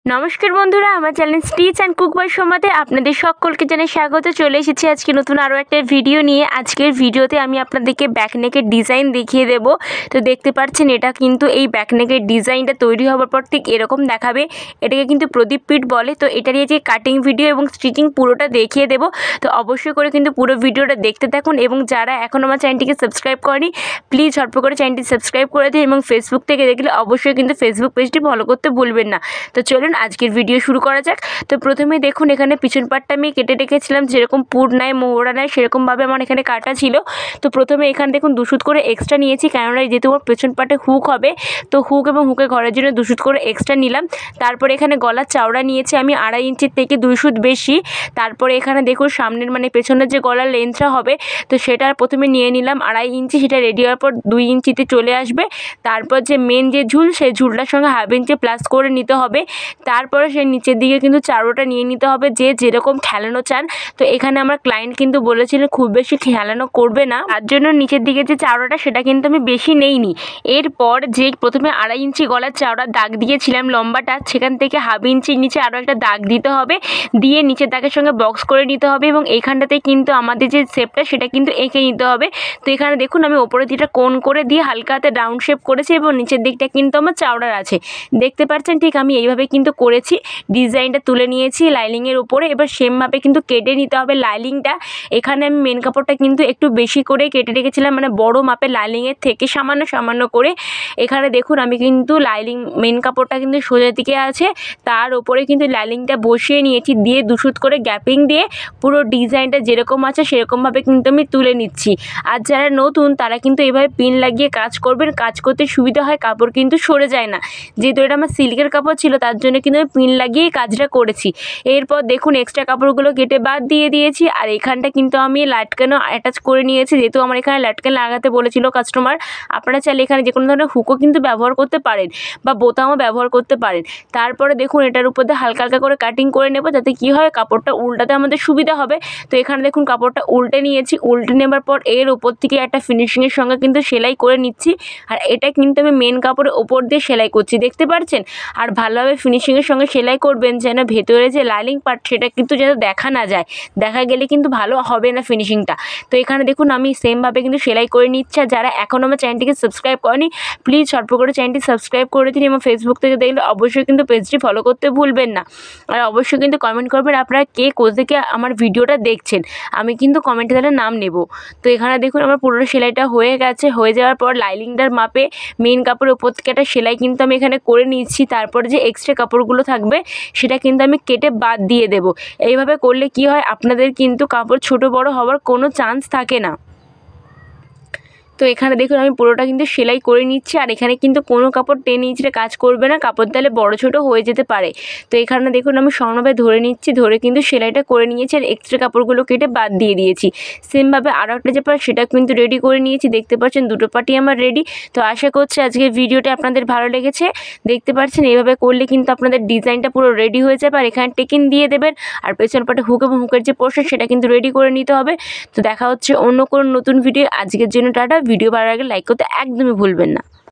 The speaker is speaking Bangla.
নমস্কার বন্ধুরা, আমার channel stitch and cook by সোমাতে আপনাদের সকলকে জানাই স্বাগত। চলে এসেছি আজকে নতুন আরও একটা ভিডিও নিয়ে। আজকের ভিডিওতে আমি আপনাদেরকে ব্যাকনেকের ডিজাইন দেখিয়ে দেব। তো দেখতে পাচ্ছেন এটা কিন্তু এই ব্যাকনেকের ডিজাইনটা তৈরি হওয়ার পর ঠিক এরকম দেখাবে। এটাকে কিন্তু প্রদীপ পিঠ বলে। তো এটারই যে কাটিং ভিডিও এবং স্টিচিং পুরোটা দেখিয়ে দেব। তো অবশ্যই করে কিন্তু পুরো ভিডিওটা দেখতে থাকুন, এবং যারা এখন আমার চ্যানেলটিকে সাবস্ক্রাইব করেনি প্লিজ ঝটপট করে চ্যানেলটি সাবস্ক্রাইব করে দিন, এবং ফেসবুক থেকে দেখলে অবশ্যই কিন্তু ফেসবুক পেজটি ফলো করতে ভুলবেন না। তো চলুন আজকের ভিডিও শুরু করা যাক। তো প্রথমে দেখুন এখানে পিছন পাটটা আমি কেটে রেখেছিলাম, যেরকম পুর নেয় মোহরা নেয় সেরকমভাবে আমার এখানে কাটা ছিল। তো প্রথমে এখানে দেখুন 2 সুত করে এক্সট্রা নিয়েছি, কেননা যেহেতু আমার পেছন পাটে হুক হবে, তো হুক এবং হুকের ঘরের জন্য 2 সুত করে এক্সট্রা নিলাম। তারপরে এখানে গলার চওড়া নিয়েছি আমি 2.5 ইঞ্চির থেকে 2 সুত বেশি। তারপরে এখানে দেখুন সামনের মানে পেছনের যে গলার লেন্থটা হবে, তো সেটা প্রথমে নিয়ে নিলাম 2.5 ইঞ্চি। সেটা রেডি হওয়ার পর 2 ইঞ্চিতে চলে আসবে। তারপর যে মেন যে ঝুল, সেই ঝুলটার সঙ্গে 1/2 ইঞ্চি প্লাস করে নিতে হবে। তারপরে সেই নিচের দিকে কিন্তু চারোটা নিয়ে নিতে হবে, যে যেরকম ঠেলানো চান। তো এখানে আমার ক্লায়েন্ট কিন্তু বলেছিলেন খুব বেশি ঠেলানো করবে না, তার জন্য নিচের দিকে যে চারোটা সেটা কিন্তু আমি বেশি নেইনি। এরপর যে প্রথমে 2.5 ইঞ্চি গলার চাওড়া দাগ দিয়েছিলাম লম্বাটা, সেখান থেকে 1/2 ইঞ্চির নিচে আরও একটা দাগ দিতে হবে, দিয়ে নিচের দাগের সঙ্গে বক্স করে নিতে হবে, এবং এইখানটাতে কিন্তু আমাদের যে শেপটা সেটা কিন্তু এঁকে নিতে হবে। তো এখানে দেখুন আমি ওপরের দিকটা কোণ করে দিয়ে হালকা হাতে রাউন্ড শেপ করেছি, এবং নিচের দিকটা কিন্তু আমার চাওড়ার আছে। দেখতে পাচ্ছেন ঠিক আমি এইভাবে কিন্তু করেছি। ডিজাইনটা তুলে নিয়েছি লাইনিংয়ের উপরে। এবার সেমভাবে কিন্তু কেটে নিতে হবে লাইনিংটা। এখানে আমি মেন কাপড়টা কিন্তু একটু বেশি করে কেটে রেখেছিলাম, মানে বড় মাপের লাইনিংয়ের থেকে সামান্য সামান্য করে। এখানে দেখুন আমি কিন্তু লাইনিং মেন কাপড়টা কিন্তু সোজা দিকে আছে, তার উপরে কিন্তু লাইনিংটা বসিয়ে নিয়েছি, দিয়ে 2 সুত করে গ্যাপিং দিয়ে পুরো ডিজাইনটা যেরকম আছে সেরকমভাবে কিন্তু আমি তুলে নিচ্ছি। আর যারা নতুন তারা কিন্তু এভাবে পিন লাগিয়ে কাজ করবেন, কাজ করতে সুবিধা হয়, কাপড় কিন্তু সরে যায় না। যেহেতু এটা আমার সিল্কের কাপড় ছিল তার জন্য কিন্তু আমি পিন লাগিয়ে কাজটা করেছি। এরপর দেখুন এক্সট্রা কাপড়গুলো কেটে বাদ দিয়ে দিয়েছি, আর এখানটা কিন্তু আমি লাটকানও অ্যাটাচ করে নিয়েছি। যেহেতু আমার এখানে লাটকান লাগাতে বলেছিল কাস্টমার, আপনারা চাইলে এখানে যে কোনো ধরনের হুকও কিন্তু ব্যবহার করতে পারেন, বা বোতামও ব্যবহার করতে পারেন। তারপরে দেখুন এটার উপর দিয়ে হালকা হালকা করে কাটিং করে নেব, যাতে কি হয় কাপড়টা উল্টাতে আমাদের সুবিধা হবে। তো এখানে দেখুন কাপড়টা উল্টে নিয়েছি। উল্টে নেবার পর এর উপর থেকে একটা ফিনিশিংয়ের সঙ্গে কিন্তু সেলাই করে নিচ্ছি, আর এটা কিন্তু আমি মেন কাপড়ের ওপর দিয়ে সেলাই করছি, দেখতে পাচ্ছেন। আর ভালোভাবে ফিনিশিংয়ের সঙ্গে সেলাই করবেন, যেন ভেতরে যে লাইনিং পার্ট সেটা কিন্তু যেন দেখা না যায়, দেখা গেলে কিন্তু ভালো হবে না ফিনিশিংটা। তো এখানে দেখুন আমি সেমভাবে কিন্তু সেলাই করে নিচ্ছি। আর যারা এখনও আমার চ্যানেলটিকে সাবস্ক্রাইব করেনি প্লিজ ঝটপট করে চ্যানেলটি সাবস্ক্রাইব করে দিন, এবং ফেসবুক থেকে দেখলে অবশ্যই কিন্তু পেজটি ফলো করতে ভুলবেন না। আর অবশ্যই কিন্তু কমেন্ট করবেন আপনারা কে কোথা থেকে আমার ভিডিওটা দেখছেন, আমি কিন্তু কমেন্টে তাহলে নাম নেব। তো এখানে দেখুন আমার পুরো সেলাইটা হয়ে গেছে। হয়ে যাওয়ার পর লাইনিংটার মাপে মেন কাপড়ের উপর থেকে একটা সেলাই কিন্তু আমি এখানে করে নিচ্ছি। তারপরে যে এক্সট্রা কাপড়গুলো থাকবে সেটা কিন্তু আমি কেটে বাদ দিয়ে দেব। এইভাবে করলে কি হয়, আপনাদের কিন্তু কাপড় ছোট বড় হওয়ার কোনো চান্স থাকে না। তো এখানে দেখুন আমি পুরোটা কিন্তু সেলাই করে নিচ্ছি, আর এখানে কিন্তু কোনো কাপড় টেনে নিচে কাজ করবে না, কাপড় তাহলে বড় ছোট হয়ে যেতে পারে। তো এখানে দেখুন আমি সমানভাবে ধরে নিচ্ছি, ধরে কিন্তু সেলাইটা করে নিয়েছি, আর এক্সট্রা কাপড়গুলো কেটে বাদ দিয়ে দিয়েছি। সেমভাবে আরও একটা যে পার্ট সেটা কিন্তু রেডি করে নিয়েছি, দেখতে পাচ্ছেন দুটো পার্টই আমার রেডি। তো আশা করছি আজকের ভিডিওটা আপনাদের ভালো লেগেছে। দেখতে পাচ্ছেন এইভাবে করলে কিন্তু আপনাদের ডিজাইনটা পুরো রেডি হয়ে যাবে, আর এখানে টেকিন দিয়ে দেবেন, আর পেছন পাটে হুক এবং হুকের যে পোর্শন সেটা কিন্তু রেডি করে নিতে হবে। তো দেখা হচ্ছে অন্য কোনো নতুন ভিডিও। আজকের জন্য টাটা। ভিডিও ভালো লাগলে লাইক করতে একদমই ভুলবেন না।